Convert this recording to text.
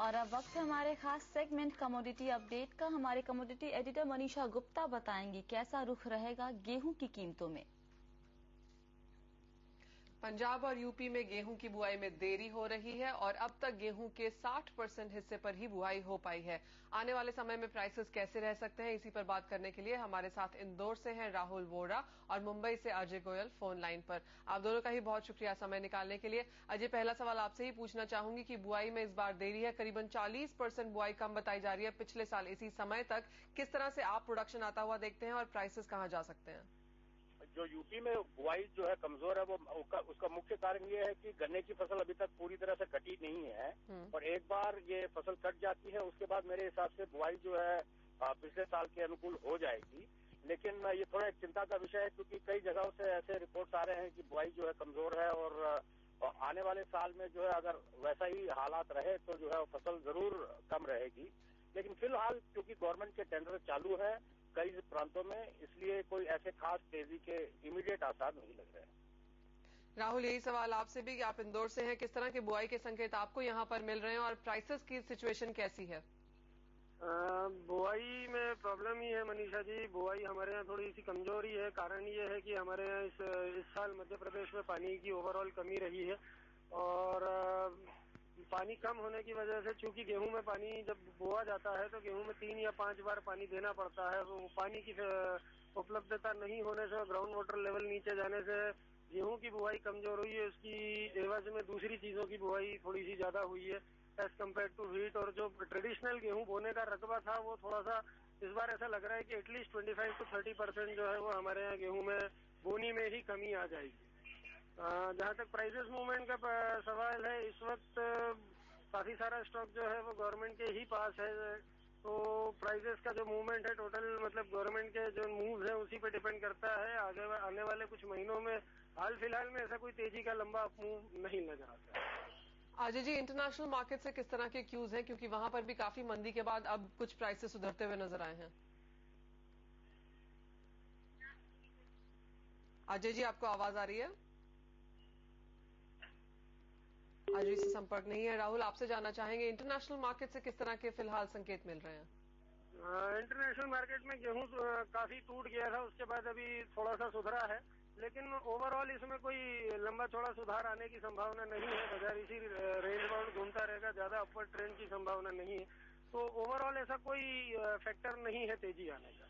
और अब वक्त है हमारे खास सेगमेंट कमोडिटी अपडेट का। हमारे कमोडिटी एडिटर मनीषा गुप्ता बताएंगी कैसा रुख रहेगा गेहूं की कीमतों में। पंजाब और यूपी में गेहूं की बुआई में देरी हो रही है और अब तक गेहूं के 60% हिस्से पर ही बुआई हो पाई है। आने वाले समय में प्राइसेस कैसे रह सकते हैं, इसी पर बात करने के लिए हमारे साथ इंदौर से हैं राहुल वोरा और मुंबई से अजय गोयल फोन लाइन पर। आप दोनों का ही बहुत शुक्रिया समय निकालने के लिए। अजय, पहला सवाल आपसे ही पूछना चाहूंगी कि बुआई में इस बार देरी है, करीबन 40% बुआई कम बताई जा रही है पिछले साल इसी समय तक। किस तरह से आप प्रोडक्शन आता हुआ देखते हैं और प्राइसेस कहां जा सकते हैं? जो यूपी में बुआई जो है कमजोर है, वो उसका मुख्य कारण ये है कि गन्ने की फसल अभी तक पूरी तरह से कटी नहीं है और एक बार ये फसल कट जाती है उसके बाद मेरे हिसाब से बुआई जो है पिछले साल के अनुकूल हो जाएगी। लेकिन ये थोड़ा एक चिंता का विषय है क्योंकि कई जगहों से ऐसे रिपोर्ट्स आ रहे हैं कि बुआई जो है कमजोर है और आने वाले साल में जो है अगर वैसा ही हालात रहे तो जो है फसल जरूर कम रहेगी। लेकिन फिलहाल क्योंकि गवर्नमेंट के टेंडर चालू है कई प्रांतों में, इसलिए कोई ऐसे खास तेजी के इमीडिएट आसार नहीं लग रहे हैं। राहुल, यही सवाल आपसे भी कि आप इंदौर से हैं, किस तरह के बुआई के संकेत आपको यहां पर मिल रहे हैं और प्राइसेस की सिचुएशन कैसी है? बुआई में प्रॉब्लम ही है मनीषा जी। बुआई हमारे यहाँ थोड़ी सी कमजोरी है। कारण ये है कि हमारे यहाँ इस साल मध्य प्रदेश में पानी की ओवरऑल कमी रही है और पानी कम होने की वजह से चूंकि गेहूं में पानी जब बोआ जाता है तो गेहूं में 3 या 5 बार पानी देना पड़ता है। वो पानी की उपलब्धता नहीं होने से, ग्राउंड वाटर लेवल नीचे जाने से गेहूं की बुआई कमजोर हुई है। उसकी एवज में दूसरी चीजों की बुआई थोड़ी सी ज्यादा हुई है एज कम्पेयर टू व्हीट। और जो ट्रेडिशनल गेहूं बोने का रकबा था वो थोड़ा सा इस बार ऐसा लग रहा है कि एटलीस्ट 25 to 30% जो है वो हमारे यहाँ गेहूं में बोनी में ही कमी आ जाएगी। जहाँ तक प्राइसेस मूवमेंट का सवाल है, इस वक्त काफी सारा स्टॉक जो है वो गवर्नमेंट के ही पास है, तो प्राइसेस का जो मूवमेंट है टोटल मतलब गवर्नमेंट के जो मूव्स है उसी पे डिपेंड करता है। आने वाले कुछ महीनों में हाल फिलहाल में ऐसा कोई तेजी का लंबा मूव नहीं नजर आता है। अजय जी, इंटरनेशनल मार्केट से किस तरह के क्यूज हैं, क्योंकि वहां पर भी काफी मंदी के बाद अब कुछ प्राइसेस सुधरते हुए नजर आए हैं? अजय जी, आपको आवाज आ रही है? अजय से संपर्क नहीं है। राहुल, आपसे जानना चाहेंगे इंटरनेशनल मार्केट से किस तरह के फिलहाल संकेत मिल रहे हैं? इंटरनेशनल मार्केट में गेहूं काफी टूट गया था, उसके बाद अभी थोड़ा सा सुधरा है, लेकिन ओवरऑल इसमें कोई लंबा चौड़ा सुधार आने की संभावना नहीं है। बाजार इसी रेंज बाउंड घूमता रहेगा, ज्यादा अपवर्ड ट्रेंड की संभावना नहीं है। तो ओवरऑल ऐसा कोई फैक्टर नहीं है तेजी आने का।